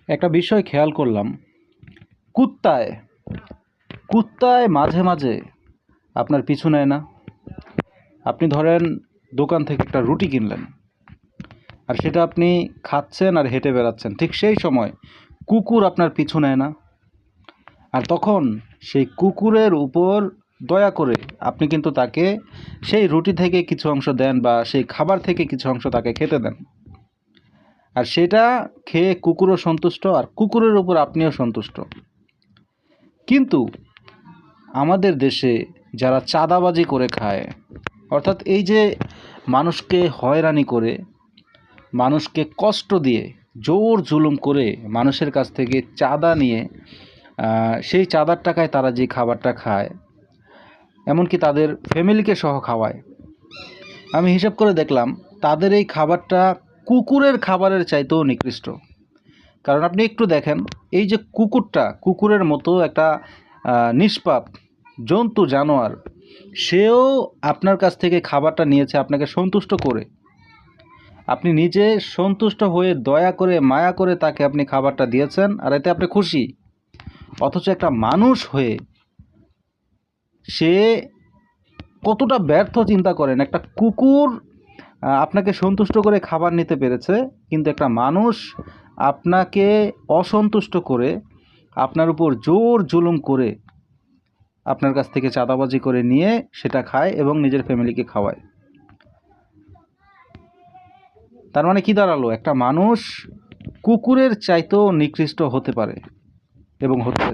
একটা বিষয় খেয়াল করলাম, কুত্তায় কুত্তায় মাঝে মাঝে আপনার পিছু নেয় না। আপনি ধরেন দোকান থেকে একটা রুটি কিনলেন, আর সেটা আপনি খাচ্ছেন আর হেঁটে বেড়াচ্ছেন, ঠিক সেই সময় কুকুর আপনার পিছু নেয় না। আর তখন সেই কুকুরের উপর দয়া করে আপনি কিন্তু তাকে সেই রুটি থেকে কিছু অংশ দেন বা সেই খাবার থেকে কিছু অংশ তাকে খেতে দেন। আর সেটা খেয়ে কুকুরও সন্তুষ্ট, আর কুকুরের উপর আপনিও সন্তুষ্ট। কিন্তু আমাদের দেশে যারা চাঁদাবাজি করে খায়, অর্থাৎ এই যে মানুষকে হয়রানি করে, মানুষকে কষ্ট দিয়ে, জোর জুলুম করে মানুষের কাছ থেকে চাঁদা নিয়ে সেই চাঁদার টাকায় তারা যে খাবারটা খায়, এমনকি তাদের ফ্যামিলিকে সহ খাওয়ায়। আমি হিসাব করে দেখলাম তাদের এই খাবারটা কুকুরের খাবারের চাইতেও নিকৃষ্ট। কারণ আপনি একটু দেখেন, এই যে কুকুরটা, কুকুরের মতো একটা নিষ্পাপ জন্তু, জানোয়ার, সেও আপনার কাছ থেকে খাবারটা নিয়েছে আপনাকে সন্তুষ্ট করে। আপনি নিজে সন্তুষ্ট হয়ে দয়া করে মায়া করে তাকে আপনি খাবারটা দিয়েছেন, আর এতে আপনি খুশি। অথচ একটা মানুষ হয়ে সে কতটা ব্যর্থ চিন্তা করেন। একটা কুকুর আপনাকে সন্তুষ্ট করে খাবার নিতে পেরেছে, কিন্তু একটা মানুষ আপনাকে অসন্তুষ্ট করে, আপনার উপর জোর জুলুম করে, আপনার কাছ থেকে চাঁদাবাজি করে নিয়ে সেটা খায় এবং নিজের ফ্যামিলিকে খাওয়ায়। তার মানে কি দাঁড়ালো? একটা মানুষ কুকুরের চাইতেও নিকৃষ্ট হতে পারে এবং হচ্ছে।